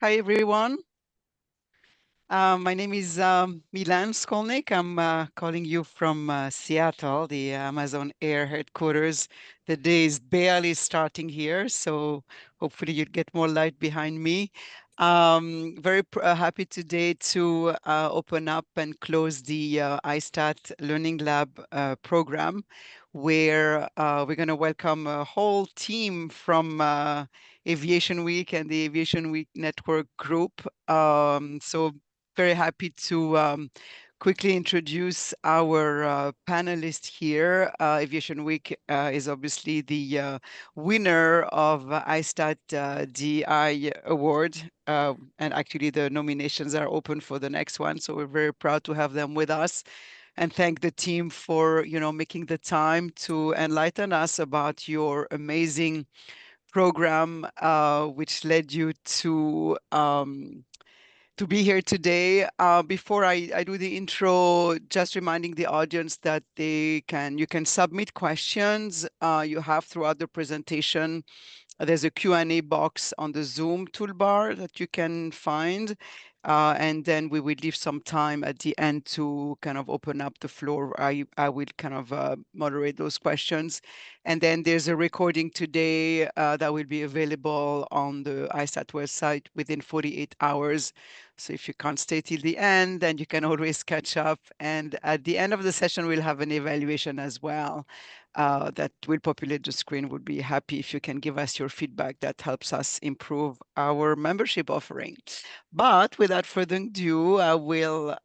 Hi, everyone. My name is Milan Skolnik. I'm calling you from Seattle, the Amazon Air headquarters. The day is barely starting here, so hopefully you'd get more light behind me. Very happy today to open up and close the ISTAT Learning Lab program, where we're going to welcome a whole team from Aviation Week and the Aviation Week Network group. So very happy to quickly introduce our panelist here. Aviation Week is obviously the winner of ISTAT DEI award. And actually the nominations are open for the next one. So we're very proud to have them with us and thank the team for, making the time to enlighten us about your amazing program, which led you to be here today. Before I do the intro, just reminding the audience that you can submit questions you have throughout the presentation. There's a Q&A box on the Zoom toolbar that you can find. And then we will leave some time at the end to kind of open up the floor. I will kind of moderate those questions. And then there's a recording today that will be available on the ISTAT website within 48 hours. So if you can't stay till the end, then you can always catch up. And at the end of the session, we'll have an evaluation as well that will populate the screen. Would be happy if you can give us your feedback. That helps us improve our membership offering. But without further ado, I will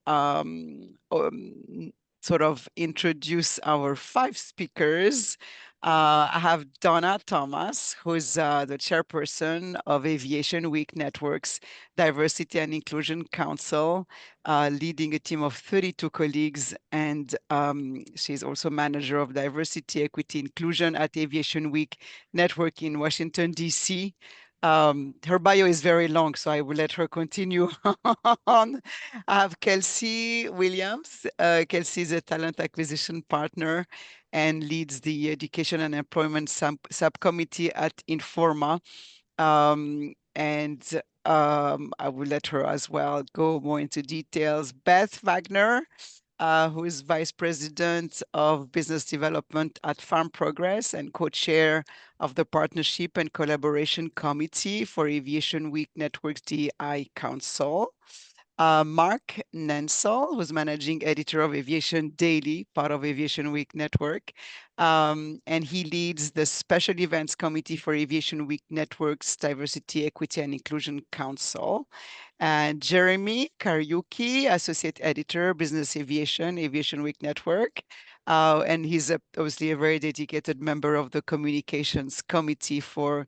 sort of introduce our 5 speakers. I have Donna Thomas, who's the chairperson of Aviation Week Network's Diversity and Inclusion Council, leading a team of 32 colleagues. And she's also manager of diversity, equity, inclusion at Aviation Week Network in Washington, D.C. Her bio is very long, so I will let her continue on. I have Kelsey Williams. Kelsey is a talent acquisition partner and leads the education and employment subcommittee at Informa. And I will let her as well go more into details. Beth Wagner, who is Vice President of Business Development at Farm Progress and co-chair of the Partnership and Collaboration Committee for Aviation Week Network's DEI Council. Mark Nensel, who's managing editor of Aviation Daily, part of Aviation Week Network. And he leads the Special Events Committee for Aviation Week Network's Diversity, Equity, and Inclusion Council. And Jeremy Kariuki, Associate Editor, Business Aviation, Aviation Week Network. And he's obviously a very dedicated member of the Communications Committee for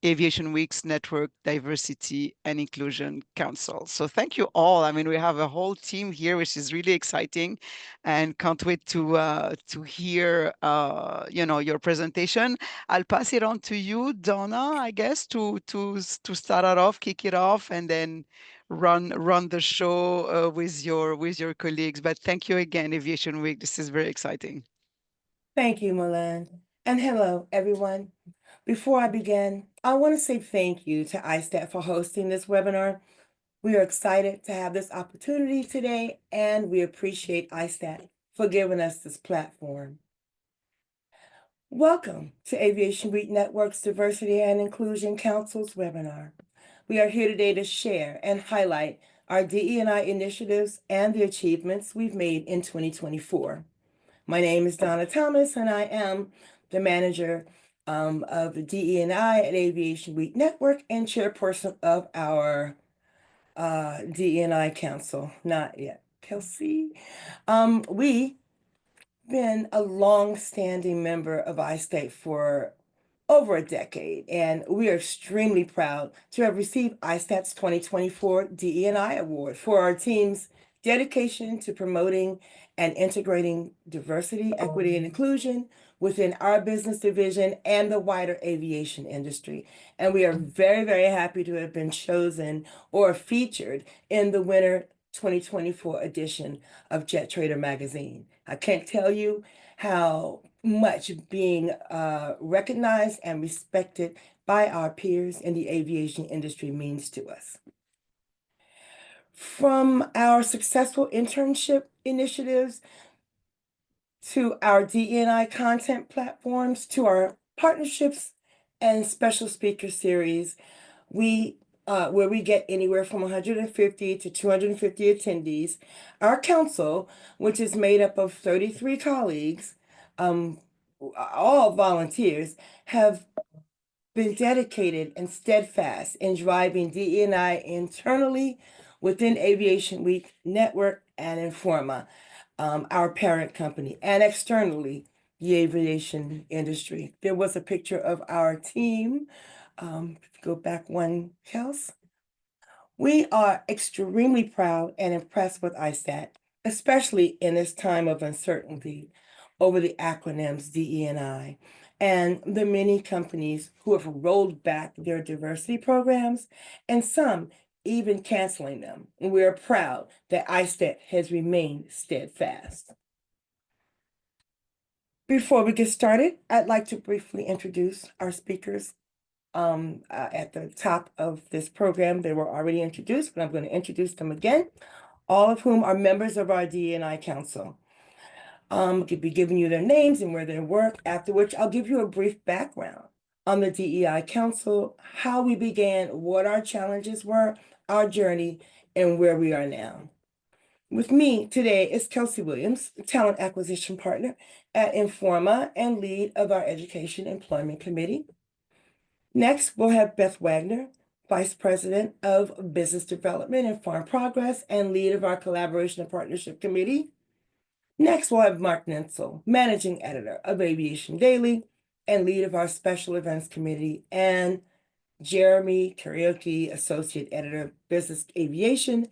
Aviation Week's Network Diversity and Inclusion Council. So thank you all. I mean, we have a whole team here, which is really exciting, and can't wait to hear your presentation. I'll pass it on to you, Donna, I guess, to start it off, kick it off, and then run the show with your colleagues. But thank you again, Aviation Week. This is very exciting. Thank you, Milan. And hello, everyone. Before I begin, I want to say thank you to ISTAT for hosting this webinar. We are excited to have this opportunity today, and we appreciate ISTAT for giving us this platform. Welcome to Aviation Week Network's Diversity and Inclusion Council's webinar. We are here today to share and highlight our DE&I initiatives and the achievements we've made in 2024. My name is Donna Thomas, and I am the manager of the DE&I at Aviation Week Network and chairperson of our DE&I Council. Not yet, Kelsey. We've been a long-standing member of ISTAT for over a decade, and we are extremely proud to have received ISTAT's 2024 DE&I Award for our team's dedication to promoting and integrating diversity, equity, and inclusion within our business division and the wider aviation industry. And we are very, very happy to have been chosen or featured in the winter 2024 edition of Jet Trader magazine. I can't tell you how much being recognized and respected by our peers in the aviation industry means to us. From our successful internship initiatives to our DEI content platforms to our partnerships and special speaker series, where we get anywhere from 150 to 250 attendees. Our council, which is made up of 33 colleagues, all volunteers, have been dedicated and steadfast in driving DE&I internally within Aviation Week Network and Informa, our parent company, and externally, the aviation industry. There was a picture of our team. Go back one, Kels. We are extremely proud and impressed with ISTAT, especially in this time of uncertainty over the acronyms DE&I and the many companies who have rolled back their diversity programs and some even canceling them. And we are proud that ISTAT has remained steadfast. Before we get started, I'd like to briefly introduce our speakers. At the top of this program, they were already introduced, but I'm going to introduce them again, all of whom are members of our DE&I Council. Could be giving you their names and where they work, after which I'll give you a brief background on the DEI Council, how we began, what our challenges were, our journey, and where we are now. With me today is Kelsey Williams, Talent Acquisition Partner at Informa and lead of our Education Employment Committee. Next, we'll have Beth Wagner, Vice President of Business Development and Farm Progress and lead of our Collaboration and Partnership Committee. Next, we'll have Mark Nentzel, Managing Editor of Aviation Daily and lead of our Special Events Committee, and Jeremy Karaoke, Associate Editor of Business Aviation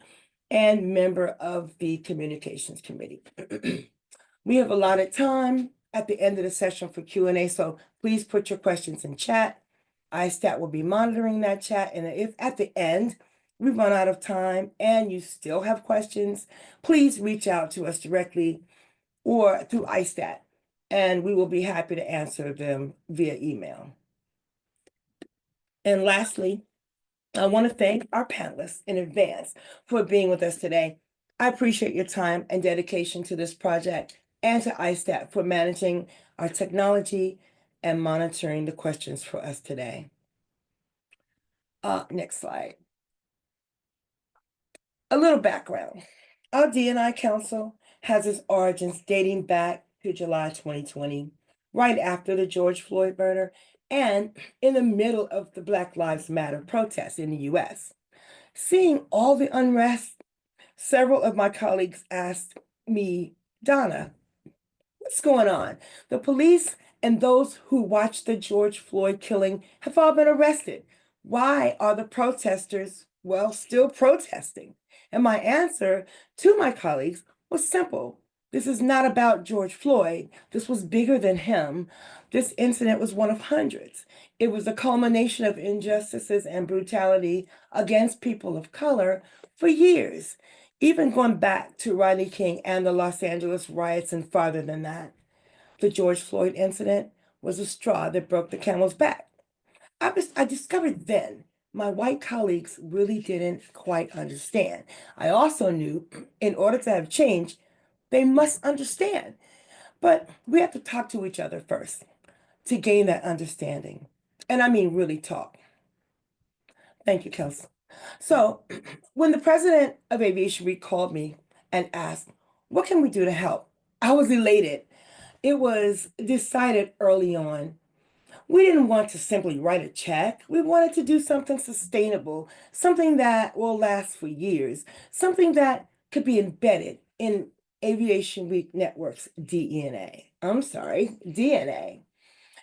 and member of the Communications Committee. We have allotted time at the end of the session for Q&A, so please put your questions in chat. ISTAT will be monitoring that chat, and if at the end we run out of time and you still have questions, please reach out to us directly or through ISTAT, and we will be happy to answer them via email. And lastly, I want to thank our panelists in advance for being with us today. I appreciate your time and dedication to this project and to ISTAT for managing our technology and monitoring the questions for us today. Next slide. A little background. Our DEI Council has its origins dating back to July 2020, right after the George Floyd murder and in the middle of the Black Lives Matter protests in the US. Seeing all the unrest, several of my colleagues asked me, Donna, what's going on? The police and those who watched the George Floyd killing have all been arrested. Why are the protesters, still protesting? And my answer to my colleagues was simple. This is not about George Floyd. This was bigger than him. This incident was one of hundreds. It was a culmination of injustices and brutality against people of color for years, even going back to Rodney King and the Los Angeles riots and farther than that. The George Floyd incident was a straw that broke the camel's back. I discovered then my white colleagues really didn't quite understand. I also knew in order to have change, they must understand. But we have to talk to each other first to gain that understanding. And I mean, really talk. Thank you, Kelsey. So when the president of Aviation Week called me and asked, what can we do to help? I was elated. It was decided early on. We didn't want to simply write a check. We wanted to do something sustainable, something that will last for years, something that could be embedded in Aviation Week Network's DNA.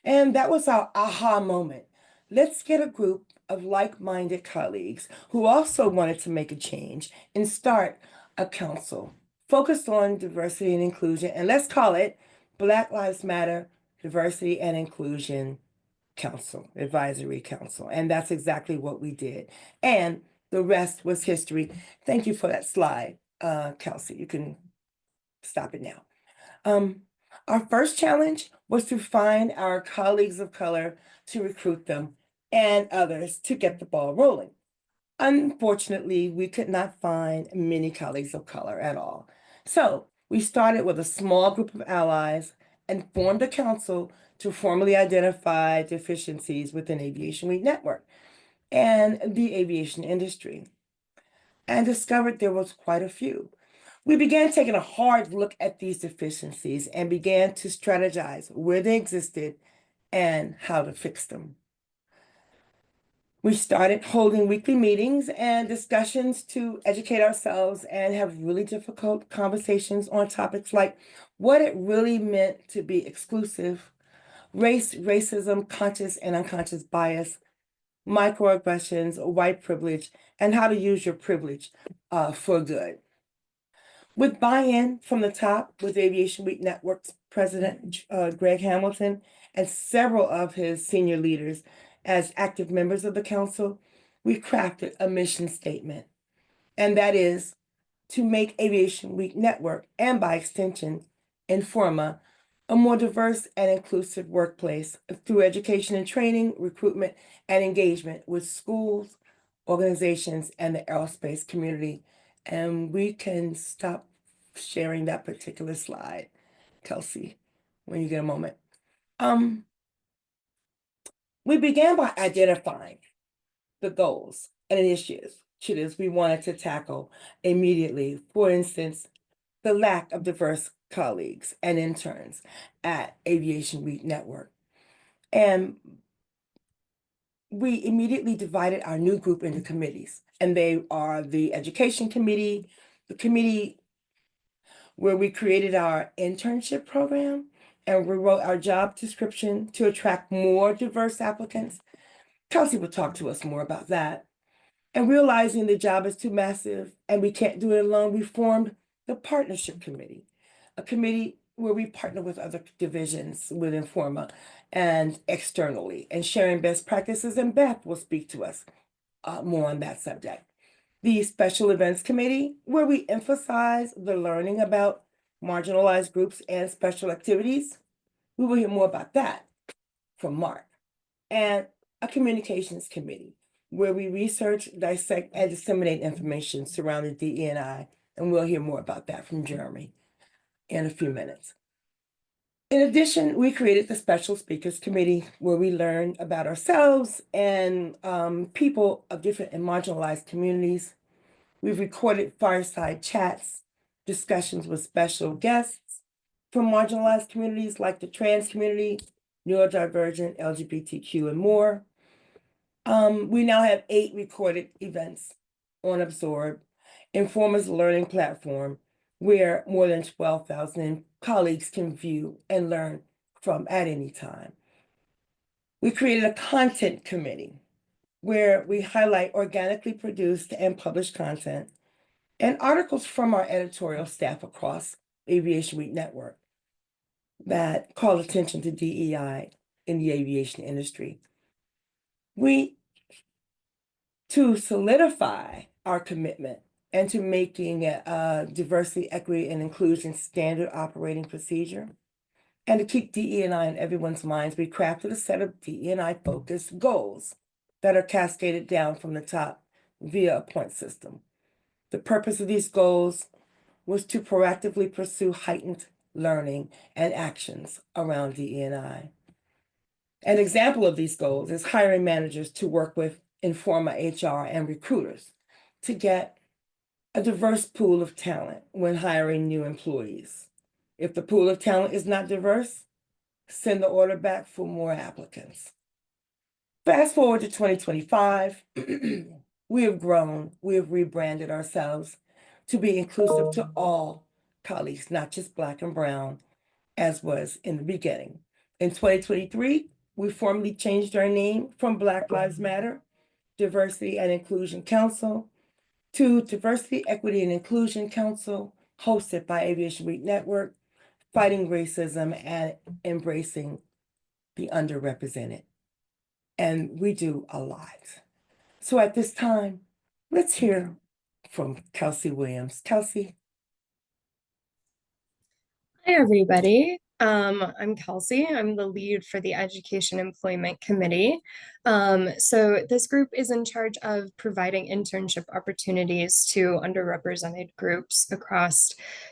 And that was our aha moment. Let's get a group of like-minded colleagues who also wanted to make a change and start a council focused on diversity and inclusion. And let's call it Black Lives Matter Diversity and Inclusion Council, Advisory Council. And that's exactly what we did. And the rest was history. Thank you for that slide, Kelsey. You can stop it now. Our first challenge was to find our colleagues of color, to recruit them and others to get the ball rolling. Unfortunately, we could not find many colleagues of color at all. So we started with a small group of allies and formed a council to formally identify deficiencies within Aviation Week Network and the aviation industry, and discovered there was quite a few. We began taking a hard look at these deficiencies and began to strategize where they existed and how to fix them. We started holding weekly meetings and discussions to educate ourselves and have really difficult conversations on topics like what it really meant to be exclusive, race, racism, conscious and unconscious bias, microaggressions, white privilege, and how to use your privilege for good. With buy-in from the top, with Aviation Week Network's president, Greg Hamilton, and several of his senior leaders as active members of the council, we crafted a mission statement, and that is to make Aviation Week Network, and by extension, Informa, a more diverse and inclusive workplace through education and training, recruitment, and engagement with schools, organizations, and the aerospace community. And we can stop sharing that particular slide, Kelsey, when you get a moment. We began by identifying the goals and initiatives we wanted to tackle immediately. For instance, the lack of diverse colleagues and interns at Aviation Week Network. And we immediately divided our new group into committees, and they are the Education Committee, the committee where we created our internship program and we wrote our job description to attract more diverse applicants. Kelsey will talk to us more about that. And realizing the job is too massive and we can't do it alone, we formed the Partnership Committee, a committee where we partner with other divisions with Informa and externally and sharing best practices. And Beth will speak to us more on that subject. The Special Events Committee, where we emphasize the learning about marginalized groups and special activities. We will hear more about that from Mark. And a Communications Committee, where we research, dissect, and disseminate information surrounding DE&I, and we'll hear more about that from Jeremy in a few minutes. In addition, we created the Special Speakers Committee, where we learn about ourselves and people of different and marginalized communities. We've recorded fireside chats, discussions with special guests from marginalized communities like the trans community, neurodivergent, LGBTQ, and more. We now have 8 recorded events on Absorb, Informa's learning platform, where more than 12,000 colleagues can view and learn from at any time. We created a content committee where we highlight organically produced and published content and articles from our editorial staff across Aviation Week Network that call attention to DEI in the aviation industry. To solidify our commitment and to making diversity, equity, and inclusion standard operating procedure, and to keep DE&I in everyone's minds, we crafted a set of DE&I focused goals that are cascaded down from the top via a point system. The purpose of these goals was to proactively pursue heightened learning and actions around DE&I. An example of these goals is hiring managers to work with Informa HR and recruiters to get a diverse pool of talent when hiring new employees. If the pool of talent is not diverse, send the order back for more applicants. Fast forward to 2025, we have grown, we have rebranded ourselves to be inclusive to all colleagues, not just Black and Brown, as was in the beginning. In 2023, we formally changed our name from Black Lives Matter, Diversity and Inclusion Council, to Diversity, Equity, and Inclusion Council, hosted by Aviation Week Network, fighting racism and embracing the underrepresented. And we do a lot. So at this time, let's hear from Kelsey Williams. Kelsey. Hi, everybody. I'm Kelsey. I'm the lead for the Education Employment Committee. So this group is in charge of providing internship opportunities to underrepresented groups across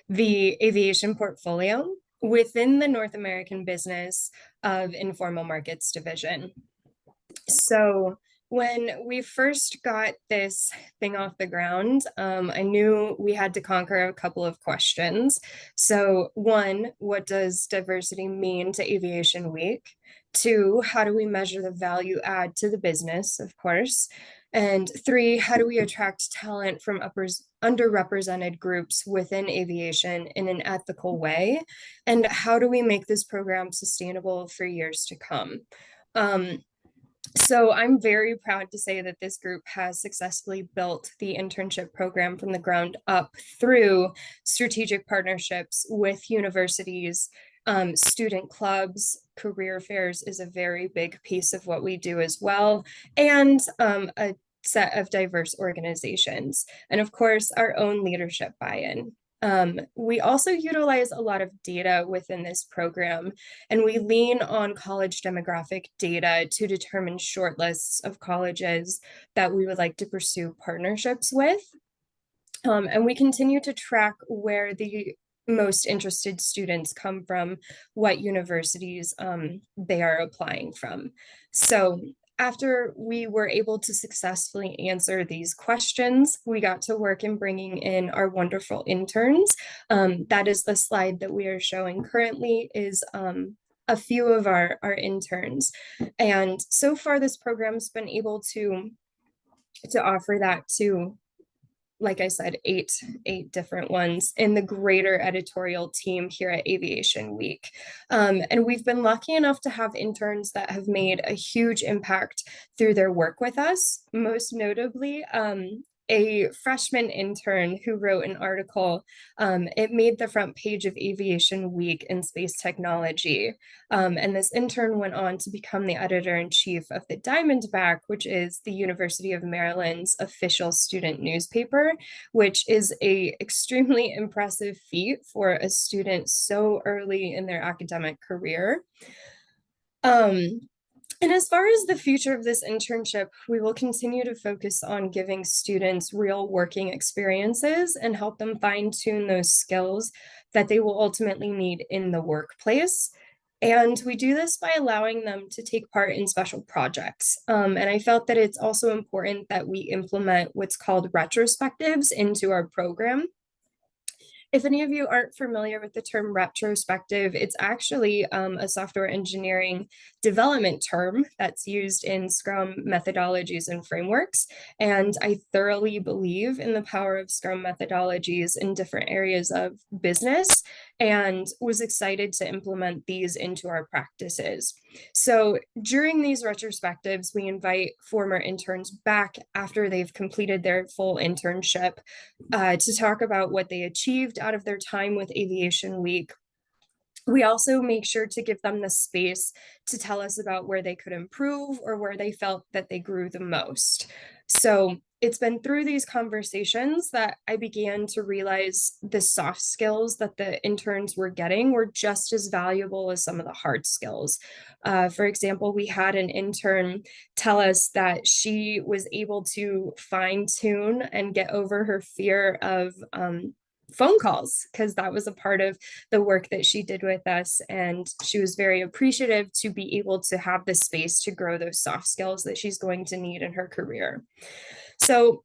the aviation portfolio within the North American business of Informal Markets Division. So when we first got this thing off the ground, I knew we had to conquer a couple of questions. So one, what does diversity mean to Aviation Week? Two, how do we measure the value add to the business, of course? And three, how do we attract talent from underrepresented groups within aviation in an ethical way? And how do we make this program sustainable for years to come? So I'm very proud to say that this group has successfully built the internship program from the ground up through strategic partnerships with universities, student clubs. Career fairs is a very big piece of what we do as well, and a set of diverse organizations, and of course, our own leadership buy-in. We also utilize a lot of data within this program, and we lean on college demographic data to determine shortlists of colleges that we would like to pursue partnerships with. And we continue to track where the most interested students come from, what universities they are applying from. So after we were able to successfully answer these questions, we got to work in bringing in our wonderful interns. That is the slide that we are showing currently is a few of our interns. And so far this program's been able to offer that to, like I said, eight different ones in the greater editorial team here at Aviation Week. And we've been lucky enough to have interns that have made a huge impact through their work with us, most notably a freshman intern who wrote an article. It made the front page of Aviation Week in Space Technology. And this intern went on to become the editor-in-chief of the Diamondback, which is the University of Maryland's official student newspaper, which is a extremely impressive feat for a student so early in their academic career. And as far as the future of this internship, we will continue to focus on giving students real working experiences and help them fine-tune those skills that they will ultimately need in the workplace. And we do this by allowing them to take part in special projects. And I felt that it's also important that we implement what's called retrospectives into our program. If any of you aren't familiar with the term retrospective, it's actually a software engineering development term that's used in Scrum methodologies and frameworks. And I thoroughly believe in the power of Scrum methodologies in different areas of business and was excited to implement these into our practices. So during these retrospectives, we invite former interns back after they've completed their full internship to talk about what they achieved out of their time with Aviation Week. We also make sure to give them the space to tell us about where they could improve or where they felt that they grew the most. So it's been through these conversations that I began to realize the soft skills that the interns were getting were just as valuable as some of the hard skills. For example, we had an intern tell us that she was able to fine tune and get over her fear of phone calls, because that was a part of the work that she did with us. And she was very appreciative to be able to have the space to grow those soft skills that she's going to need in her career. So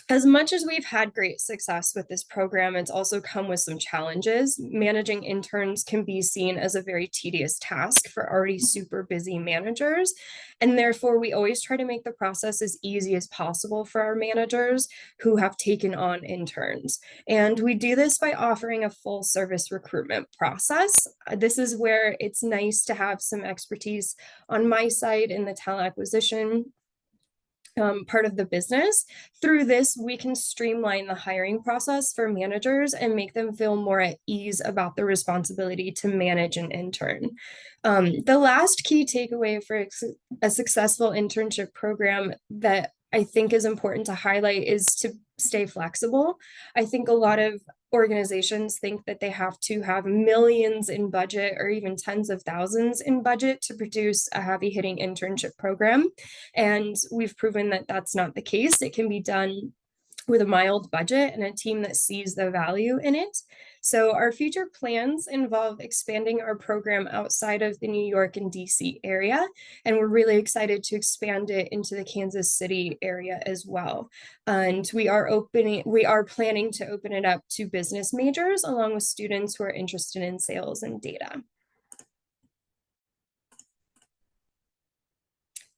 as much as we've had great success with this program, it's also come with some challenges. Managing interns can be seen as a very tedious task for already super busy managers. And therefore, we always try to make the process as easy as possible for our managers who have taken on interns. And we do this by offering a full service recruitment process. This is where it's nice to have some expertise on my side in the talent acquisition part of the business. Through this, we can streamline the hiring process for managers and make them feel more at ease about the responsibility to manage an intern. The last key takeaway for a successful internship program that I think is important to highlight is to stay flexible. I think a lot of organizations think that they have to have millions in budget or even tens of thousands in budget to produce a heavy hitting internship program. And we've proven that that's not the case. It can be done with a mild budget and a team that sees the value in it. So our future plans involve expanding our program outside of the New York and DC area, and we're really excited to expand it into the Kansas City area as well. And we are planning to open it up to business majors along with students who are interested in sales and data.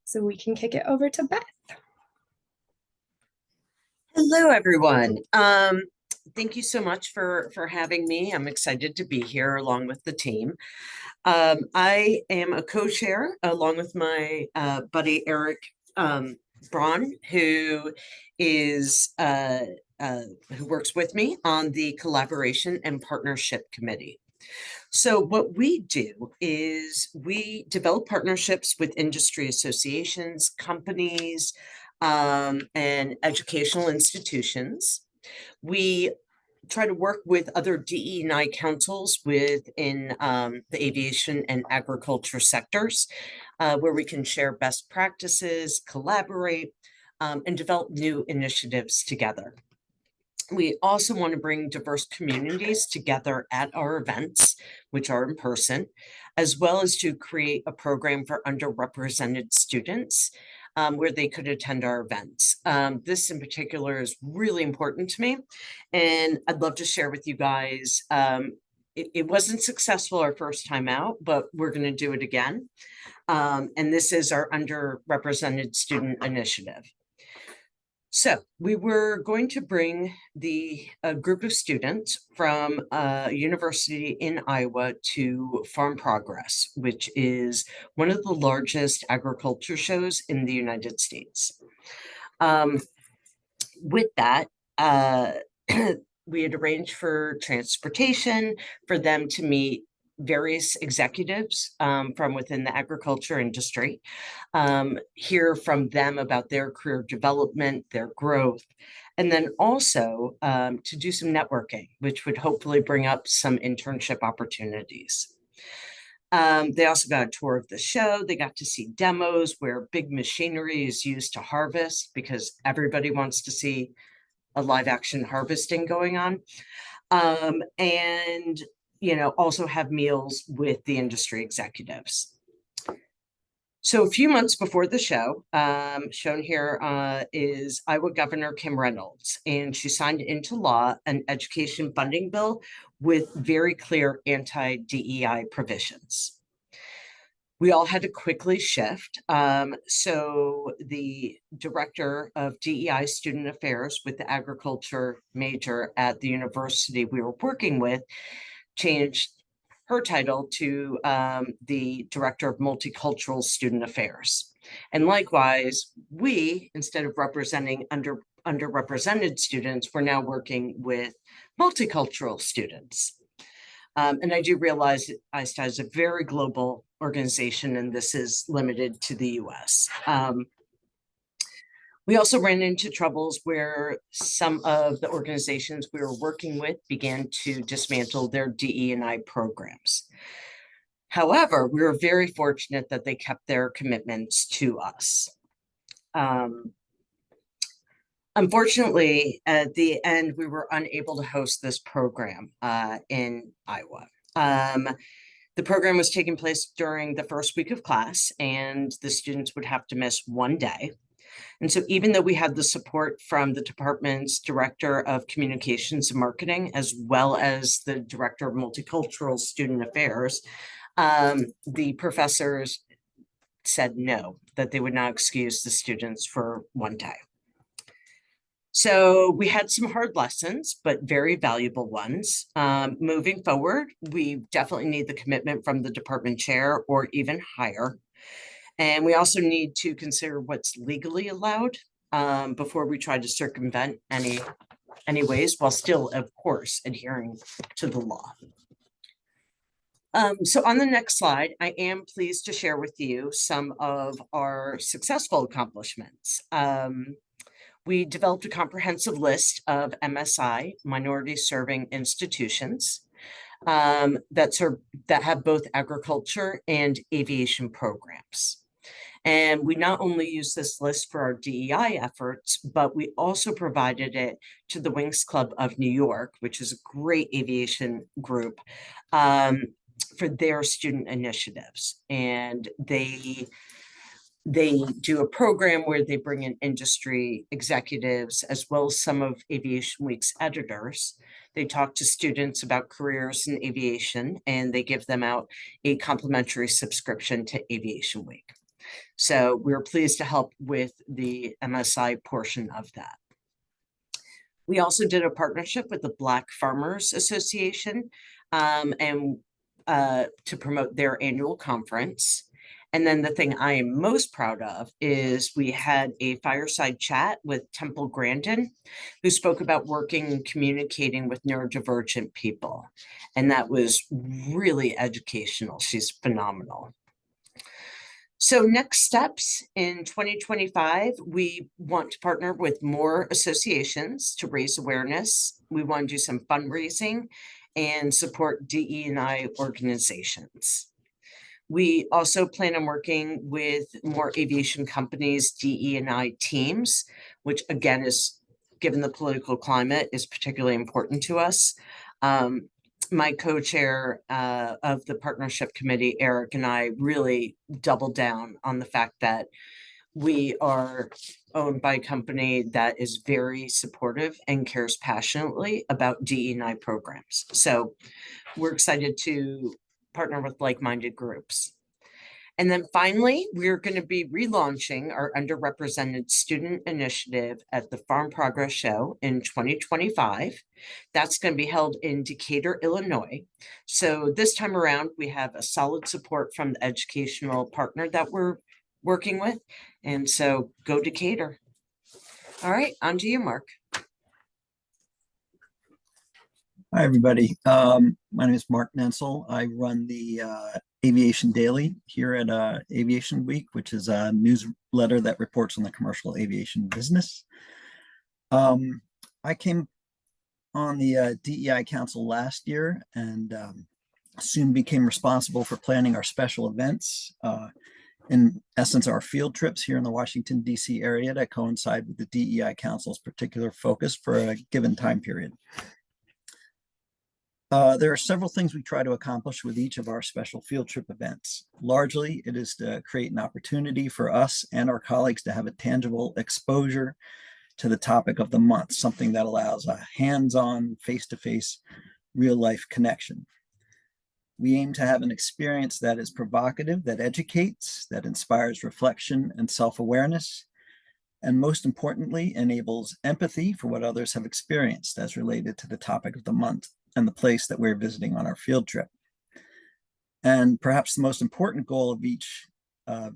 So we can kick it over to Beth. Hello, everyone. Thank you so much for having me. I'm excited to be here along with the team. I am a co-chair along with my buddy Eric Braun, who works with me on the Collaboration and Partnership Committee. So what we do is we develop partnerships with industry associations, companies, and educational institutions. We try to work with other DE&I councils within the aviation and agriculture sectors, where we can share best practices, collaborate, and develop new initiatives together. We also want to bring diverse communities together at our events, which are in person, as well as to create a program for underrepresented students where they could attend our events. This in particular is really important to me, and I'd love to share with you guys. It wasn't successful our first time out, but we're going to do it again. And this is our underrepresented student initiative. So we were going to bring a group of students from a university in Iowa to Farm Progress, which is one of the largest agriculture shows in the United States. With that, we had arranged for transportation for them to meet various executives from within the agriculture industry, hear from them about their career development, their growth, and then also to do some networking, which would hopefully bring up some internship opportunities. They also got a tour of the show. They got to see demos where big machinery is used to harvest, because everybody wants to see a live action harvesting going on. And also have meals with the industry executives. So a few months before the show, shown here is Iowa Governor Kim Reynolds, and she signed into law an education funding bill with very clear anti-DEI provisions. We all had to quickly shift. So the director of DEI Student Affairs with the agriculture major at the university we were working with changed her title to the Director of Multicultural Student Affairs. And likewise, we, instead of representing underrepresented students, we're now working with multicultural students. And I do realize that ISTAT is a very global organization, and this is limited to the US. We also ran into troubles where some of the organizations we were working with began to dismantle their DE&I programs. However, we were very fortunate that they kept their commitments to us. Unfortunately, at the end, we were unable to host this program in Iowa. The program was taking place during the first week of class, and the students would have to miss one day. And so even though we had the support from the department's director of communications and marketing, as well as the director of multicultural student affairs, the professors said no, that they would not excuse the students for one day. So we had some hard lessons, but very valuable ones. Moving forward, we definitely need the commitment from the department chair or even higher. And we also need to consider what's legally allowed before we try to circumvent any ways, while still, of course, adhering to the law. So on the next slide, I am pleased to share with you some of our successful accomplishments. We developed a comprehensive list of MSI, minority serving institutions, that have both agriculture and aviation programs. And we not only use this list for our DEI efforts, but we also provided it to the Wings Club of New York, which is a great aviation group, for their student initiatives. And they do a program where they bring in industry executives as well as some of Aviation Week's editors. They talk to students about careers in aviation, and they give them out a complimentary subscription to Aviation Week. So we're pleased to help with the MSI portion of that. We also did a partnership with the Black Farmers Association to promote their annual conference. And then the thing I am most proud of is we had a fireside chat with Temple Grandin, who spoke about working and communicating with neurodivergent people. And that was really educational. She's phenomenal. So next steps in 2025, we want to partner with more associations to raise awareness. We want to do some fundraising and support DE&I organizations. We also plan on working with more aviation companies, DE&I teams, which again is, given the political climate, is particularly important to us. My co-chair of the partnership committee, Eric, and I really doubled down on the fact that we are owned by a company that is very supportive and cares passionately about DE&I programs. So we're excited to partner with like-minded groups. And then finally, we're going to be relaunching our underrepresented student initiative at the Farm Progress Show in 2025. That's going to be held in Decatur, Illinois. So this time around, we have a solid support from the educational partner that we're working with. And so go Decatur. All right, on to you, Mark. Hi, everybody. My name is Mark Nensel. I run the Aviation Daily here at Aviation Week, which is a newsletter that reports on the commercial aviation business. I came on the DEI Council last year and soon became responsible for planning our special events. In essence, our field trips here in the Washington, D.C. area that coincide with the DEI Council's particular focus for a given time period. There are several things we try to accomplish with each of our special field trip events. Largely, it is to create an opportunity for us and our colleagues to have a tangible exposure to the topic of the month, something that allows a hands-on, face-to-face, real-life connection. We aim to have an experience that is provocative, that educates, that inspires reflection and self-awareness, and most importantly, enables empathy for what others have experienced as related to the topic of the month and the place that we're visiting on our field trip. And perhaps the most important goal of each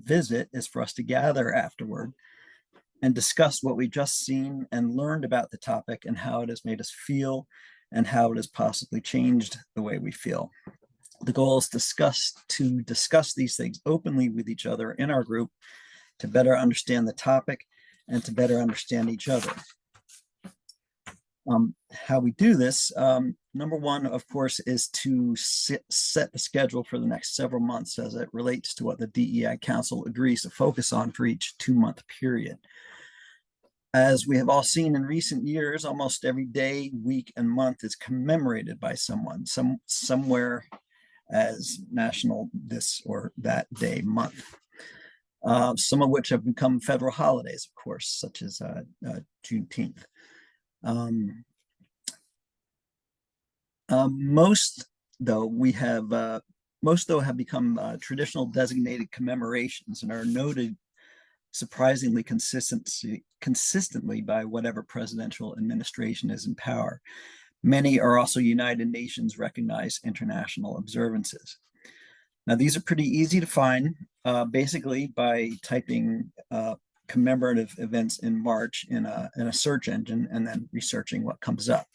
visit is for us to gather afterward and discuss what we've just seen and learned about the topic and how it has made us feel and how it has possibly changed the way we feel. The goal is to discuss these things openly with each other in our group to better understand the topic and to better understand each other. How we do this, number one, of course, is to set the schedule for the next several months as it relates to what the DEI Council agrees to focus on for each 2-month period. As we have all seen in recent years, almost every day, week, and month is commemorated by someone, somewhere as National this or that day month. Some of which have become federal holidays, of course, such as Juneteenth. Most have become traditional designated commemorations and are noted surprisingly consistently by whatever presidential administration is in power. Many are also United Nations recognized international observances. Now, these are pretty easy to find, basically by typing commemorative events in March in a search engine and then researching what comes up.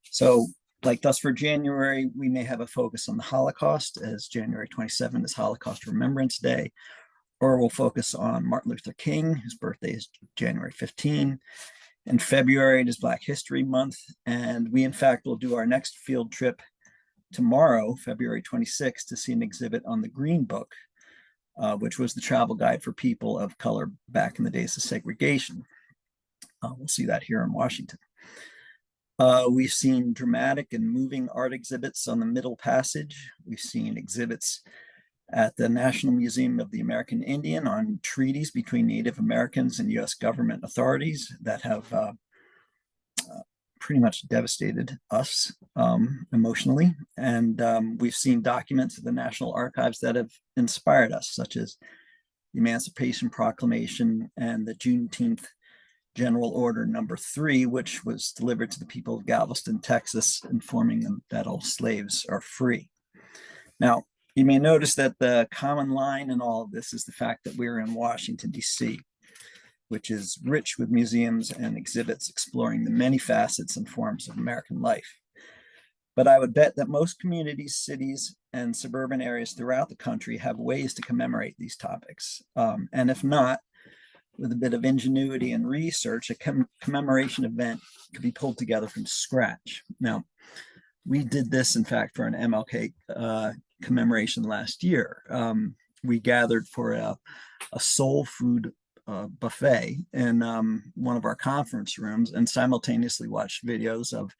So, like thus for January, we may have a focus on the Holocaust, as January 27 is Holocaust Remembrance Day, or we'll focus on Martin Luther King, whose birthday is January 15. In February, it is Black History Month, and we, in fact, will do our next field trip tomorrow, February 26th, to see an exhibit on the Green Book, which was the travel guide for people of color back in the days of segregation. We'll see that here in Washington. We've seen dramatic and moving art exhibits on the Middle Passage. We've seen exhibits at the National Museum of the American Indian on treaties between Native Americans and US government authorities that have pretty much devastated us emotionally. And we've seen documents at the National Archives that have inspired us, such as the Emancipation Proclamation and the Juneteenth General Order Number 3, which was delivered to the people of Galveston, Texas, informing them that all slaves are free. Now, you may notice that the common line in all of this is the fact that we're in Washington, D.C., which is rich with museums and exhibits exploring the many facets and forms of American life. But I would bet that most communities, cities, and suburban areas throughout the country have ways to commemorate these topics. And if not, with a bit of ingenuity and research, a commemoration event could be pulled together from scratch. Now, we did this, in fact, for an MLK commemoration last year. We gathered for a soul food buffet in one of our conference rooms and simultaneously watched videos of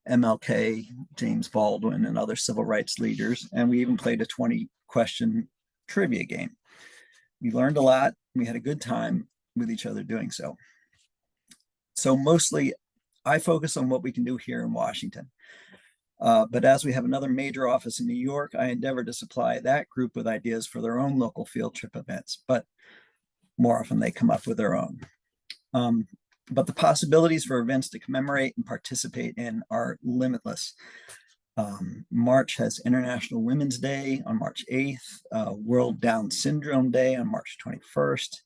MLK, James Baldwin, and other civil rights leaders. And we even played a 20-question trivia game. We learned a lot. We had a good time with each other doing so. So mostly I focus on what we can do here in Washington. But as we have another major office in New York, I endeavor to supply that group with ideas for their own local field trip events, but more often they come up with their own. But the possibilities for events to commemorate and participate in are limitless. March has International Women's Day on March 8th, World Down Syndrome Day on March 21st,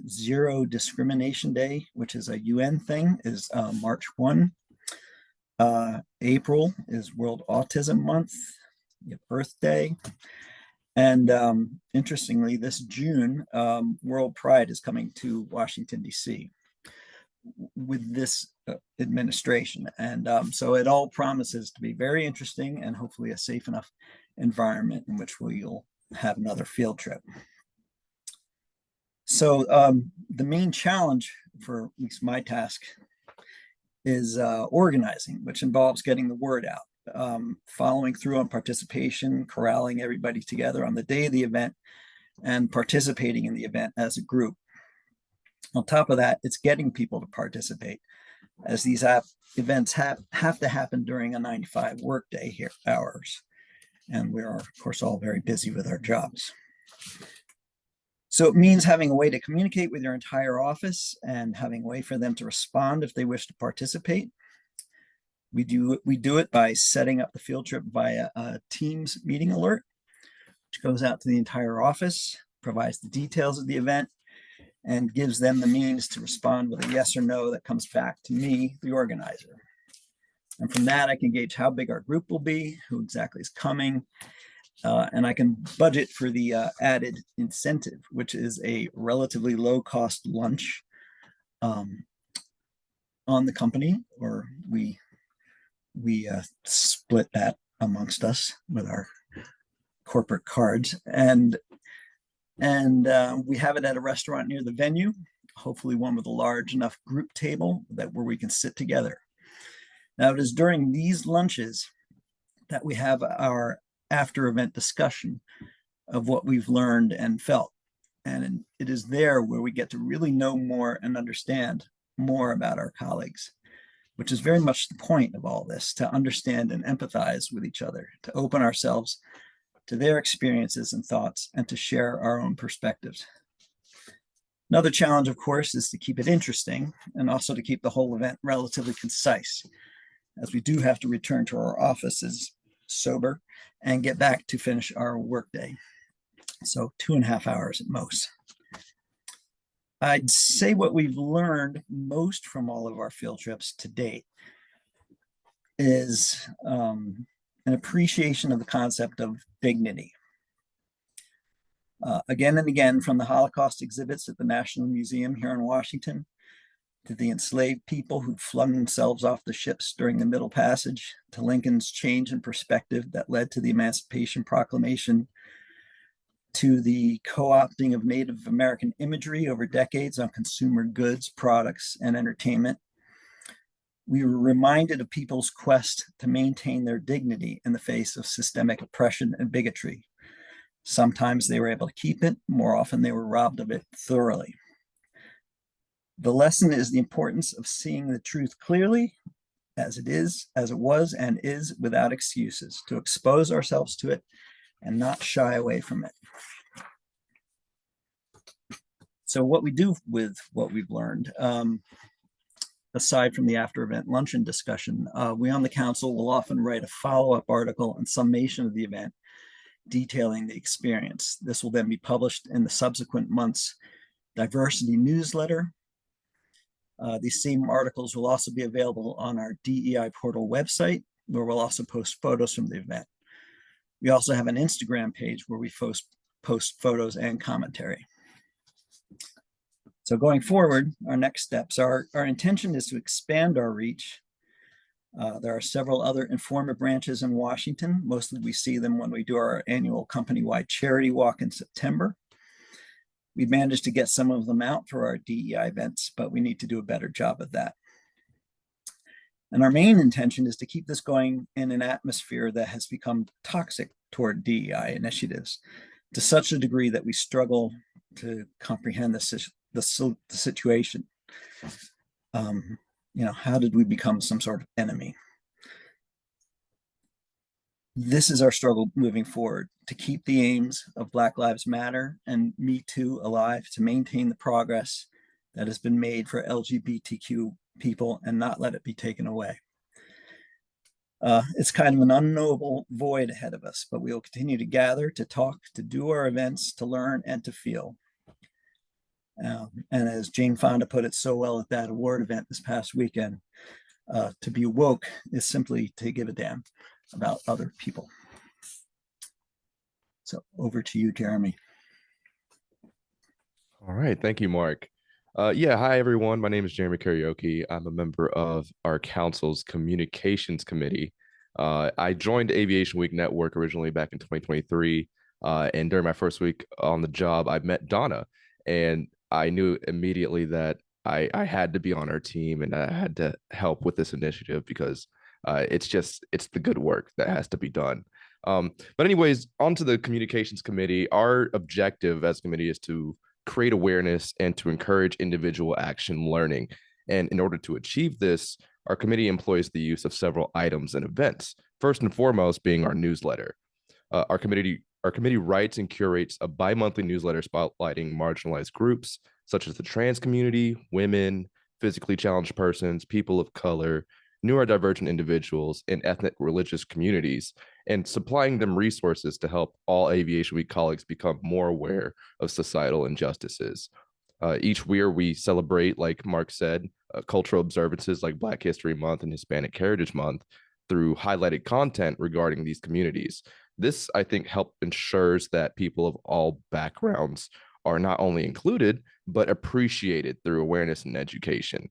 Zero Discrimination Day, which is a UN thing, is March 1. April is World Autism Month, Earth Day. And interestingly, this June, World Pride is coming to Washington, D.C. with this administration. And so it all promises to be very interesting and hopefully a safe enough environment in which we'll have another field trip. So the main challenge for at least my task is organizing, which involves getting the word out, following through on participation, corralling everybody together on the day of the event, and participating in the event as a group. On top of that, it's getting people to participate, as these events have to happen during a 9-to-5 workday here hours. And we are, of course, all very busy with our jobs. So it means having a way to communicate with your entire office and having a way for them to respond if they wish to participate. We do it by setting up the field trip via a Teams meeting alert, which goes out to the entire office, provides the details of the event, and gives them the means to respond with a yes or no that comes back to me, the organizer. And from that, I can gauge how big our group will be, who exactly is coming, and I can budget for the added incentive, which is a relatively low-cost lunch on the company, or we split that amongst us with our corporate cards, and we have it at a restaurant near the venue, hopefully one with a large enough group table where we can sit together. Now, it is during these lunches that we have our after-event discussion of what we've learned and felt. And it is there where we get to really know more and understand more about our colleagues, which is very much the point of all this, to understand and empathize with each other, to open ourselves to their experiences and thoughts, and to share our own perspectives. Another challenge, of course, is to keep it interesting and also to keep the whole event relatively concise, as we do have to return to our offices sober and get back to finish our workday. So 2.5 hours at most. I'd say what we've learned most from all of our field trips to date is an appreciation of the concept of dignity. Again and again, from the Holocaust exhibits at the National Museum here in Washington, to the enslaved people who flung themselves off the ships during the Middle Passage, to Lincoln's change in perspective that led to the Emancipation Proclamation, to the co-opting of Native American imagery over decades on consumer goods, products, and entertainment. We were reminded of people's quest to maintain their dignity in the face of systemic oppression and bigotry. Sometimes they were able to keep it, more often they were robbed of it thoroughly. The lesson is the importance of seeing the truth clearly, as it is, as it was, and is, without excuses, to expose ourselves to it and not shy away from it. So what we do with what we've learned, aside from the after event luncheon discussion, we on the council will often write a follow-up article and summation of the event detailing the experience. This will then be published in the subsequent month's diversity newsletter. These same articles will also be available on our DEI portal website, where we'll also post photos from the event. We also have an Instagram page where we post photos and commentary. So going forward, our next steps are, our intention is to expand our reach. There are several other Informa branches in Washington. Mostly we see them when we do our annual company-wide charity walk in September. We've managed to get some of them out for our DEI events, but we need to do a better job of that. And our main intention is to keep this going in an atmosphere that has become toxic toward DEI initiatives to such a degree that we struggle to comprehend the situation. How did we become some sort of enemy? This is our struggle moving forward, to keep the aims of Black Lives Matter and Me Too alive, to maintain the progress that has been made for LGBTQ people and not let it be taken away. It's kind of an unknowable void ahead of us, but we will continue to gather, to talk, to do our events, to learn, and to feel. And as Jane Fonda put it so well at that award event this past weekend, to be woke is simply to give a damn about other people. So over to you, Jeremy. All right, thank you, Mark. Hi everyone. My name is Jeremy Karaoke. I'm a member of our council's communications committee. I joined Aviation Week Network originally back in 2023, and during my first week on the job, I met Donna, and I knew immediately that I had to be on her team and I had to help with this initiative because it's the good work that has to be done. But anyways, onto the communications committee. Our objective as a committee is to create awareness and to encourage individual action learning. And in order to achieve this, our committee employs the use of several items and events. First and foremost being our newsletter. Our committee writes and curates a bi-monthly newsletter spotlighting marginalized groups such as the trans community, women, physically challenged persons, people of color, neurodivergent individuals, and ethnic religious communities, and supplying them resources to help all Aviation Week colleagues become more aware of societal injustices. Each year we celebrate, like Mark said, cultural observances like Black History Month and Hispanic Heritage Month through highlighted content regarding these communities. This, I think, ensures that people of all backgrounds are not only included, but appreciated through awareness and education.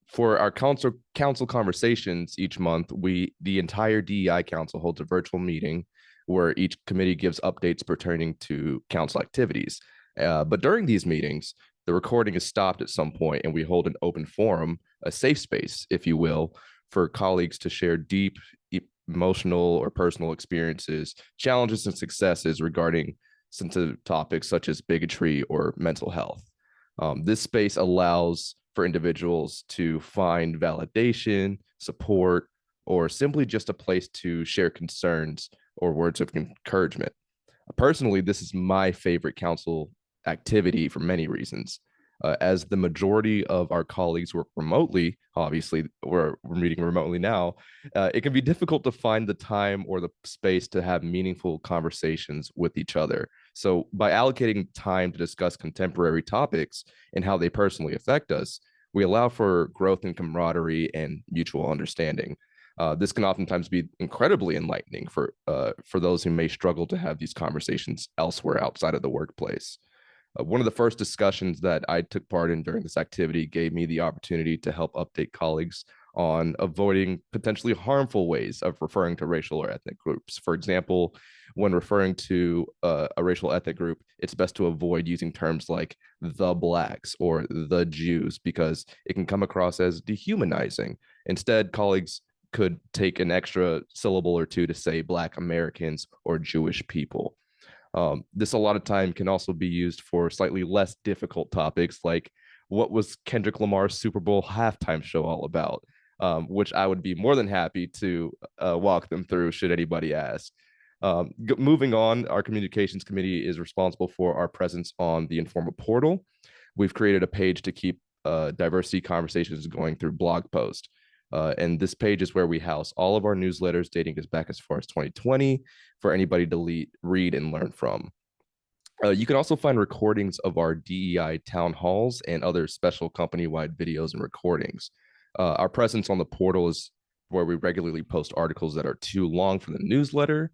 For our council conversations each month, the entire DEI council holds a virtual meeting where each committee gives updates pertaining to council activities. But during these meetings, the recording is stopped at some point and we hold an open forum, a safe space, if you will, for colleagues to share deep emotional or personal experiences, challenges and successes regarding sensitive topics such as bigotry or mental health. This space allows for individuals to find validation, support, or simply just a place to share concerns or words of encouragement. Personally, this is my favorite council activity for many reasons. As the majority of our colleagues work remotely, obviously we're meeting remotely now, it can be difficult to find the time or the space to have meaningful conversations with each other. So by allocating time to discuss contemporary topics and how they personally affect us, we allow for growth and camaraderie and mutual understanding. This can oftentimes be incredibly enlightening for those who may struggle to have these conversations elsewhere outside of the workplace. One of the first discussions that I took part in during this activity gave me the opportunity to help update colleagues on avoiding potentially harmful ways of referring to racial or ethnic groups. For example, when referring to a racial ethnic group, it's best to avoid using terms like the blacks or the Jews because it can come across as dehumanizing. Instead, colleagues could take an extra syllable or two to say Black Americans or Jewish people. This a lot of time can also be used for slightly less difficult topics like what was Kendrick Lamar's Super Bowl halftime show all about, which I would be more than happy to walk them through should anybody ask. Moving on, our communications committee is responsible for our presence on the Informa portal. We've created a page to keep diversity conversations going through blog posts. And this page is where we house all of our newsletters dating us back as far as 2020 for anybody to read and learn from. You can also find recordings of our DEI town halls and other special company-wide videos and recordings. Our presence on the portal is where we regularly post articles that are too long for the newsletter,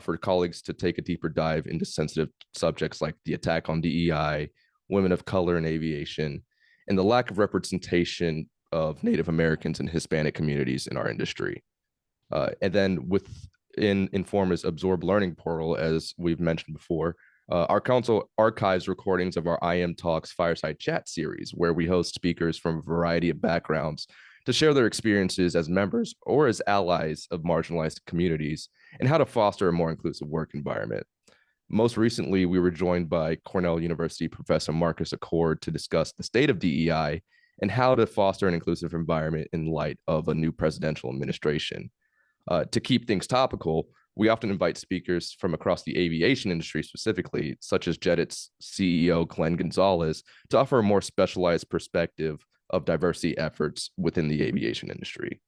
for colleagues to take a deeper dive into sensitive subjects like the attack on DEI, women of color in aviation, and the lack of representation of Native Americans and Hispanic communities in our industry. And then within Informa's Absorb Learning portal, as we've mentioned before, our council archives recordings of our IM Talks Fireside Chat series, where we host speakers from a variety of backgrounds to share their experiences as members or as allies of marginalized communities and how to foster a more inclusive work environment. Most recently, we were joined by Cornell University Professor Marcus Accord to discuss the state of DEI and how to foster an inclusive environment in light of a new presidential administration. To keep things topical, we often invite speakers from across the aviation industry specifically, such as Jetit's CEO, Glenn Gonzalez, to offer a more specialized perspective of diversity efforts within the aviation industry.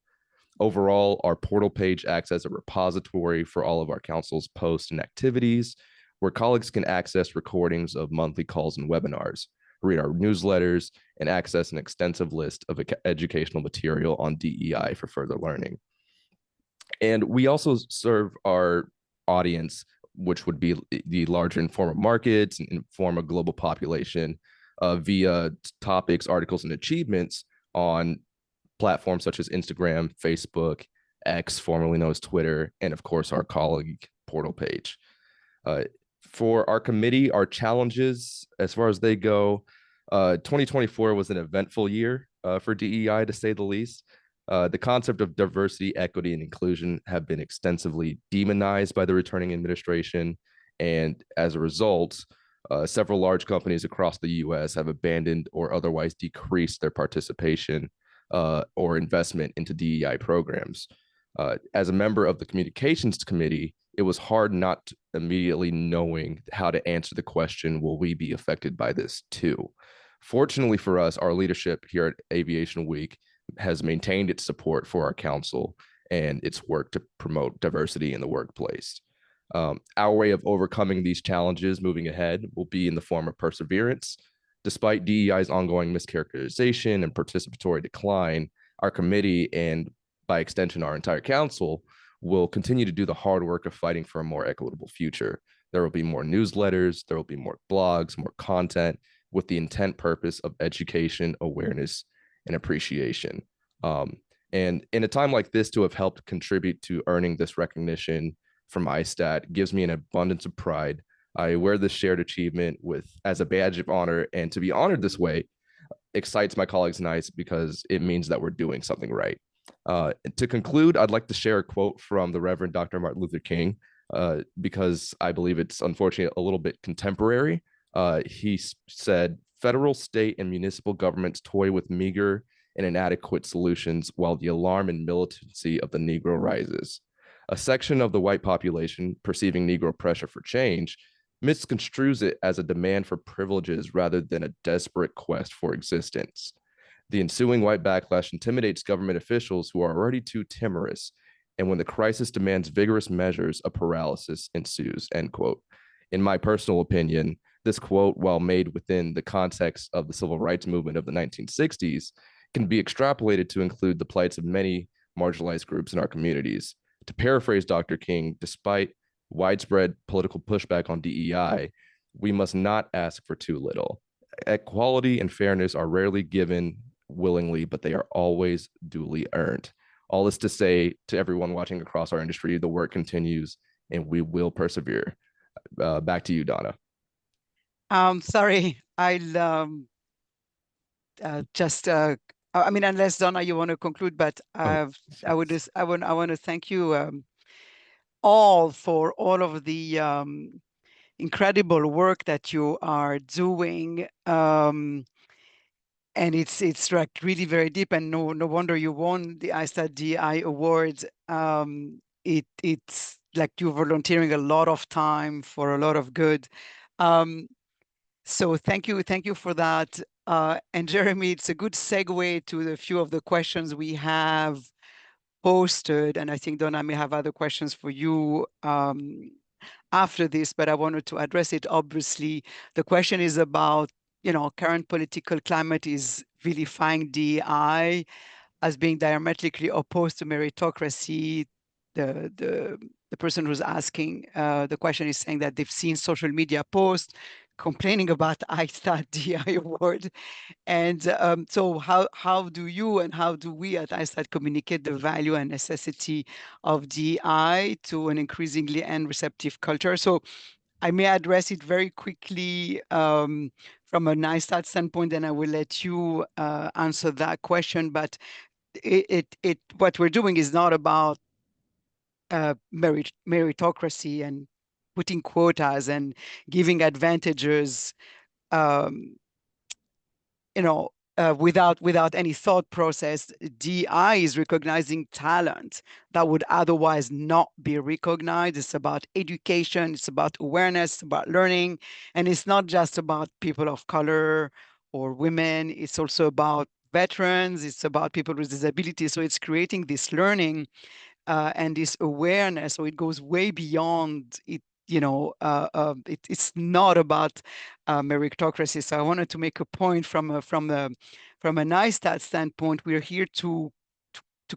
Overall, our portal page acts as a repository for all of our council's posts and activities, where colleagues can access recordings of monthly calls and webinars, read our newsletters, and access an extensive list of educational material on DEI for further learning. And we also serve our audience, which would be the larger Informa markets and Informa global population, via topics, articles, and achievements on platforms such as Instagram, Facebook, X, formerly known as Twitter, and of course, our colleague portal page. For our committee, our challenges, as far as they go, 2024 was an eventful year for DEI, to say the least. The concept of diversity, equity, and inclusion have been extensively demonized by the returning administration. And as a result, several large companies across the US have abandoned or otherwise decreased their participation or investment into DEI programs. As a member of the communications committee, it was hard not immediately knowing how to answer the question, will we be affected by this too? Fortunately for us, our leadership here at Aviation Week has maintained its support for our council and its work to promote diversity in the workplace. Our way of overcoming these challenges moving ahead will be in the form of perseverance. Despite DEI's ongoing mischaracterization and participatory decline, our committee, and by extension, our entire council, will continue to do the hard work of fighting for a more equitable future. There will be more newsletters, there will be more blogs, more content, with the intent purpose of education, awareness, and appreciation. And in a time like this, to have helped contribute to earning this recognition from ISTAT gives me an abundance of pride. I wear this shared achievement as a badge of honor, and to be honored this way excites my colleagues and I because it means that we're doing something right. To conclude, I'd like to share a quote from the Reverend Dr. Martin Luther King, because I believe it's unfortunately a little bit contemporary. He said, "Federal, state, and municipal governments toy with meager and inadequate solutions while the alarm and militancy of the Negro rises. A section of the white population, perceiving Negro pressure for change, misconstrues it as a demand for privileges rather than a desperate quest for existence. The ensuing white backlash intimidates government officials who are already too timorous, and when the crisis demands vigorous measures, a paralysis ensues," end quote. In my personal opinion, this quote, while made within the context of the civil rights movement of the 1960s, can be extrapolated to include the plights of many marginalized groups in our communities. To paraphrase Dr. King, despite widespread political pushback on DEI, we must not ask for too little. Equality and fairness are rarely given willingly, but they are always duly earned. All this to say to everyone watching across our industry, the work continues and we will persevere. Back to you, Donna. Sorry, I'll just I mean, unless Donna, you want to conclude, but I want to thank you all for all of the incredible work that you are doing. And it's like really very deep, and no wonder you won the ISTAT DI award. It's like you're volunteering a lot of time for a lot of good. So thank you for that. And Jeremy, it's a good segue to the few of the questions we have posted, and I think Donna may have other questions for you after this, but I wanted to address it. Obviously, the question is about, current political climate is vilifying DEI as being diametrically opposed to meritocracy. The person who's asking the question is saying that they've seen social media posts complaining about ISTAT DEI award. And so how do you and how do we at ISTAT communicate the value and necessity of DEI to an increasingly and receptive culture? So I may address it very quickly from an ISTAT standpoint, and I will let you answer that question. But what we're doing is not about meritocracy and putting quotas and giving advantages, um, without any thought process. DI is recognizing talent that would otherwise not be recognized. It's about education, it's about awareness, it's about learning, and it's not just about people of color or women. It's also about veterans, it's about people with disabilities. So it's creating this learning and this awareness. So it goes way beyond it. It's not about meritocracy. So I wanted to make a point from an ISTAT standpoint. We're here to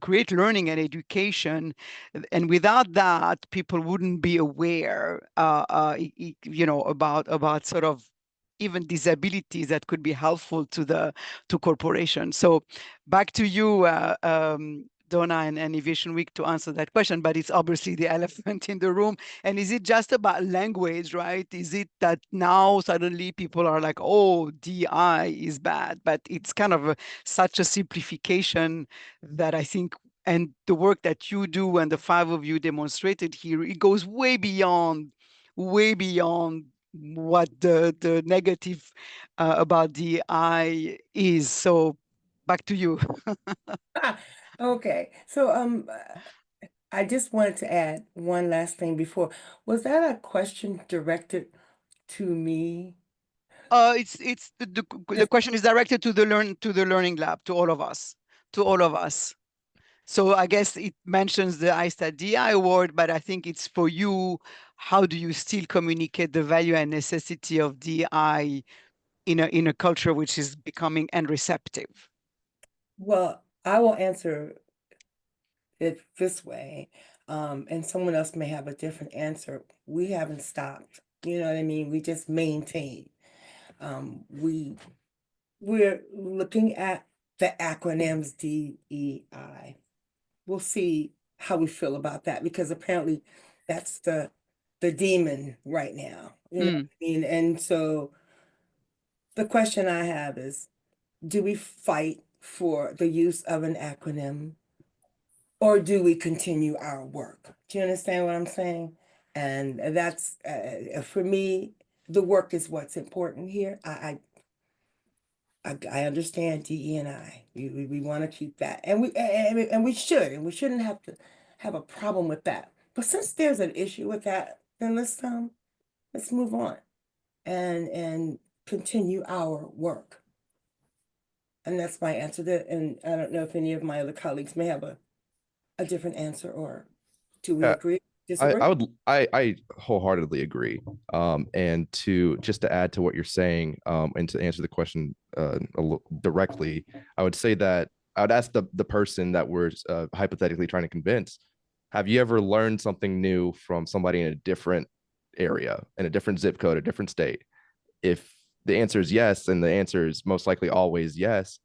create learning and education, and without that, people wouldn't be aware, about sort of even disabilities that could be helpful to corporations. So back to you, Donna and Aviation Week, to answer that question, but it's obviously the elephant in the room. And is it just about language, right? Is it that now suddenly people are like, oh, DI is bad, but it's kind of such a simplification that I think, and the work that you do and the five of you demonstrated here, it goes way beyond what the negative about DI is. So back to you. Okay, so I just wanted to add one last thing before. Was that a question directed to me? It's the question is directed to the learning lab, to all of us, to all of us. So I guess it mentions the ISTAT DI award, but I think it's for you. How do you still communicate the value and necessity of DI in a culture which is becoming unreceptive? Well, I will answer it this way, and someone else may have a different answer. We haven't stopped. You know what I mean? We just maintain. We're looking at the acronyms DEI. We'll see how we feel about that, because apparently that's the demon right now. You know what I mean? And so the question I have is, do we fight for the use of an acronym, or do we continue our work? Do you understand what I'm saying? And that's for me, the work is what's important here. I understand DE&I. We want to keep that, and we shouldn't have to have a problem with that. But since there's an issue with that, then let's move on and continue our work. And that's my answer. And I don't know if any of my other colleagues may have a different answer, or do we agree? Disagree? I wholeheartedly agree. And to add to what you're saying, and to answer the question directly, I would say that I would ask the person that we're hypothetically trying to convince, have you ever learned something new from somebody in a different area, in a different zip code, a different state? If the answer is yes, and the answer is most likely always yes,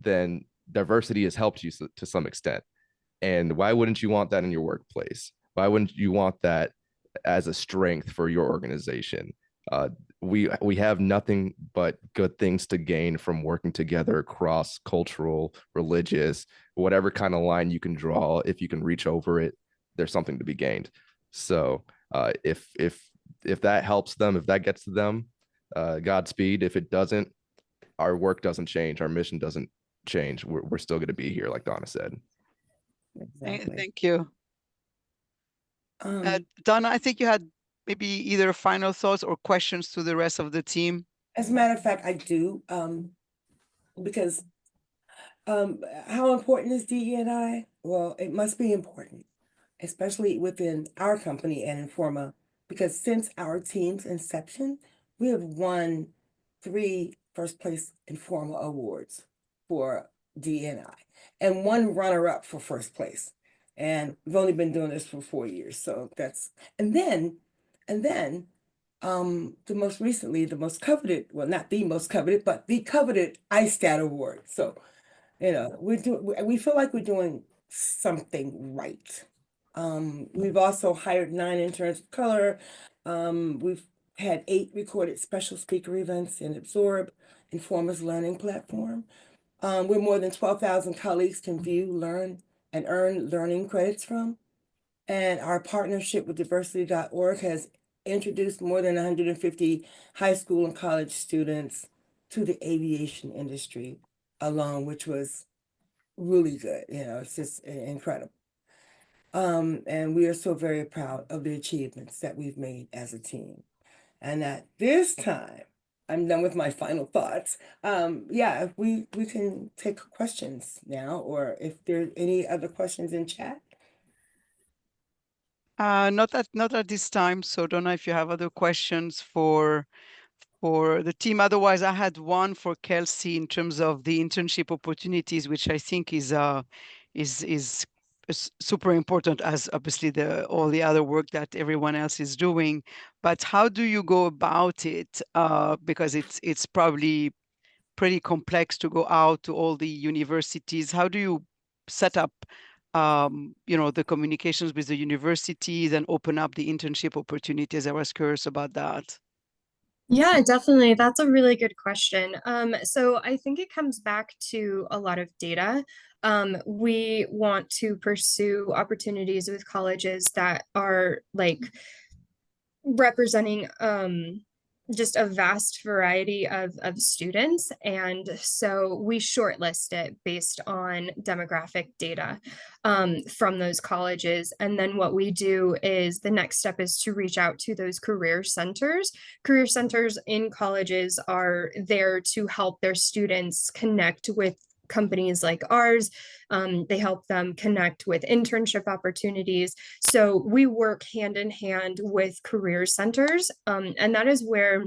then diversity has helped you to some extent. And why wouldn't you want that in your workplace? Why wouldn't you want that as a strength for your organization? Uh, we have nothing but good things to gain from working together across cultural, religious, whatever kind of line you can draw. If you can reach over it, there's something to be gained. So if that helps them, if that gets to them, Godspeed. If it doesn't, our work doesn't change, our mission doesn't change. We're still going to be here, like Donna said. Exactly. Thank you. Um, Donna, I think you had maybe either final thoughts or questions to the rest of the team. as a matter of fact, I do, because how important is DE&I? Well, it must be important, especially within our company and Informa, because since our team's inception, we have won 3 first place Informa awards for DE&I and 1 runner-up for first place. And we've only been doing this for 4 years, so that's, and then, the most recently, the most coveted, well, not the most coveted, but the coveted ISTAT award. So, you know, we feel like we're doing something right. We've also hired 9 interns of color. We've had 8 recorded special speaker events in Absorb, Informa's learning platform. Where more than 12,000 colleagues can view, learn, and earn learning credits from. And our partnership with diversity.org has introduced more than 150 high school and college students to the aviation industry alone, which was really good. You know, it's just incredible. And we are so very proud of the achievements that we've made as a team. And at this time, I'm done with my final thoughts. Yeah, if we can take questions now, or if there's any other questions in chat. Not at this time. So don't know if you have other questions for the team. Otherwise, I had one for Kelsey in terms of the internship opportunities, which I think is super important, as obviously all the other work that everyone else is doing. But how do you go about it? Because it's probably pretty complex to go out to all the universities. How do you set up the communications with the universities and open up the internship opportunities? I was curious about that. Yeah, definitely. That's a really good question. So I think it comes back to a lot of data. We want to pursue opportunities with colleges that are like representing just a vast variety of students. And so we shortlist it based on demographic data from those colleges. And then what we do is the next step is to reach out to those career centers. Career centers in colleges are there to help their students connect with companies like ours. They help them connect with internship opportunities. So we work hand in hand with career centers, and that is where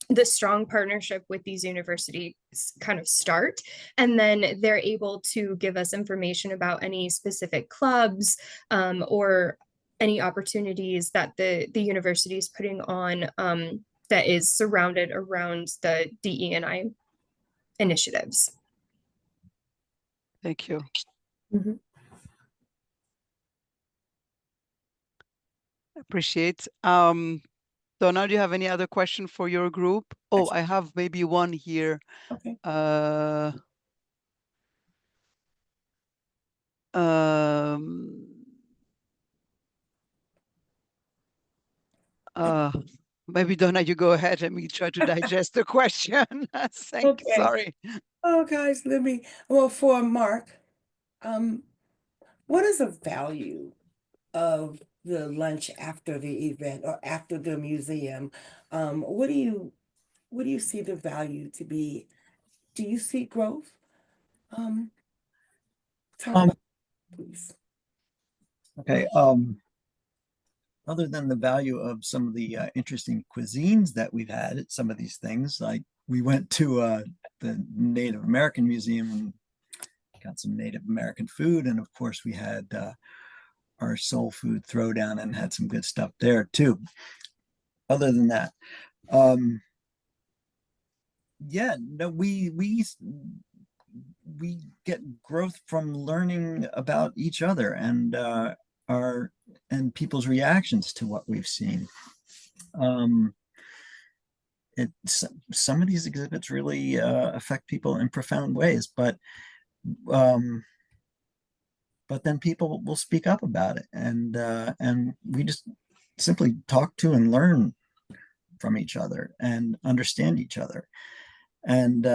the strong partnership with these universities kind of start. And then they're able to give us information about any specific clubs or any opportunities that the university is putting on that is surrounded around the DE&I initiatives. Thank you. Mm-hmm. Appreciate. Donna, do you have any other question for your group? Oh, I have maybe one here. Okay. Maybe Donna, you go ahead. Let me try to digest the question. Okay. Sorry. Oh, guys, well, for Mark, what is the value of the lunch after the event or after the museum? What do you see the value to be? Do you see growth? Talk about it, please. Okay. Other than the value of some of the interesting cuisines that we've had at some of these things, like we went to the Native American Museum and got some Native American food, and of course we had our soul food throwdown and had some good stuff there too. Other than that, yeah, no, we get growth from learning about each other and our and people's reactions to what we've seen. Some of these exhibits really affect people in profound ways, but then people will speak up about it, and we just simply talk to and learn from each other and understand each other. And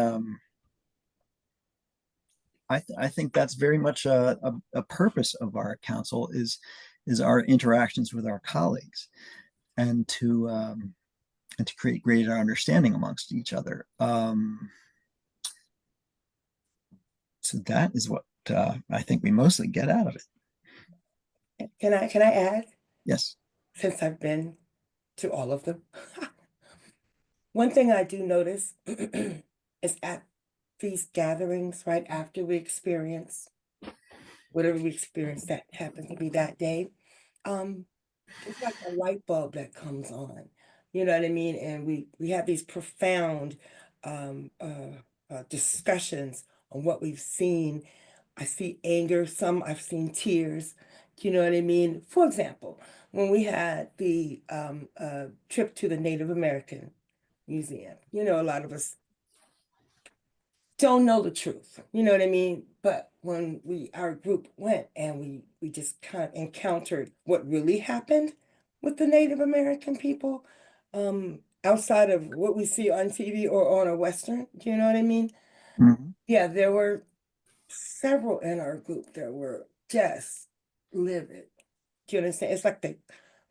I think that's very much a purpose of our council is our interactions with our colleagues, and to create greater understanding amongst each other. So that is what I think we mostly get out of it. Can I add? Yes. Since I've been to all of them. One thing I do notice is at these gatherings, right after we experience whatever we experience that happens to be that day, it's like a light bulb that comes on. You know what I mean? And we have these profound discussions on what we've seen. I see anger, some I've seen tears. You know what I mean? For example, when we had the trip to the Native American Museum, you know, a lot of us don't know the truth, you know what I mean? But when our group went and we just kind of encountered what really happened with the Native American people, outside of what we see on TV or on a Western, do you know what I mean? Mhm. Yeah, there were several in our group that were just livid. Do you understand? It's like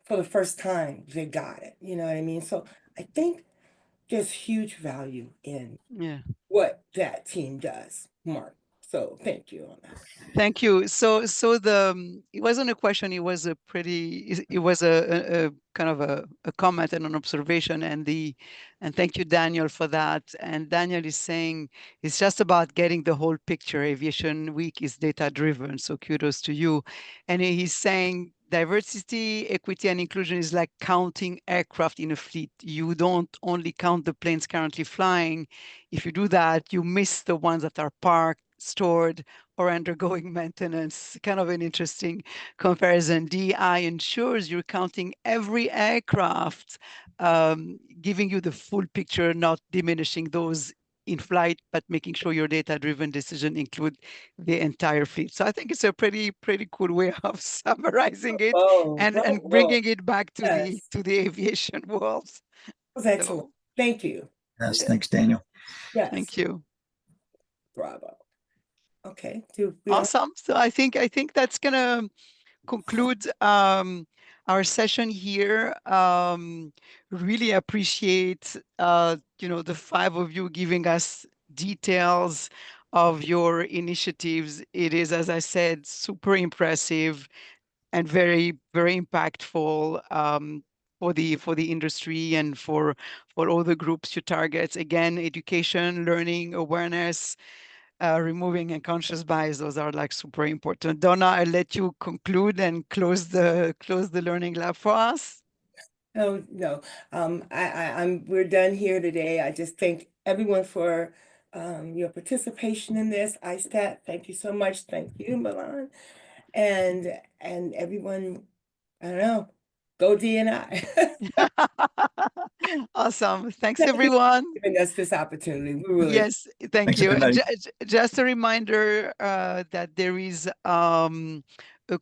for the first time, they got it, you know what I mean? So I think there's huge value in Yeah. what that team does, Mark. So thank you on that. Thank you. So it wasn't a question. It was it was a kind of a comment and an observation. And thank you, Daniel, for that. And Daniel is saying it's just about getting the whole picture. Aviation Week is data driven. So kudos to you. And he's saying diversity, equity, and inclusion is like counting aircraft in a fleet. You don't only count the planes currently flying. If you do that, you miss the ones that are parked, stored, or undergoing maintenance. Kind of an interesting comparison. DEI ensures you're counting every aircraft, giving you the full picture, not diminishing those in flight, but making sure your data-driven decision include the entire fleet. So I think it's a pretty cool way of summarizing it and bringing it back to Yes, the aviation world. that was excellent. So, Thank you. Yes, thanks, Daniel. Yes, thank you. bravo. Okay, do we Awesome. So I think that's gonna conclude our session here. Really appreciate the five of you giving us details of your initiatives. It is, as I said, super impressive and very impactful for the industry and for all the groups you target. Again, education, learning, awareness, removing unconscious bias, those are like super important. Donna, I'll let you conclude and close the learning lab for us. No. We're done here today. I just thank everyone for your participation in this. ISTAT, thank you so much. Thank you, Milan. And everyone, I don't know, go DNI. Awesome. Thanks, Thank you everyone. for giving us this opportunity. We really Yes, thank Thanks, you. everybody. Just a reminder that there is a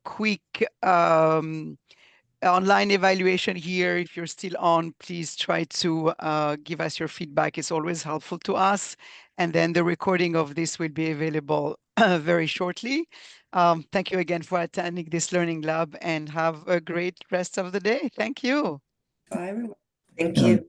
quick online evaluation here. If you're still on, please try to give us your feedback. It's always helpful to us. And then the recording of this will be available very shortly. Thank you again for attending this learning lab and have a great rest of the day. Thank you. bye, everyone. Thank you.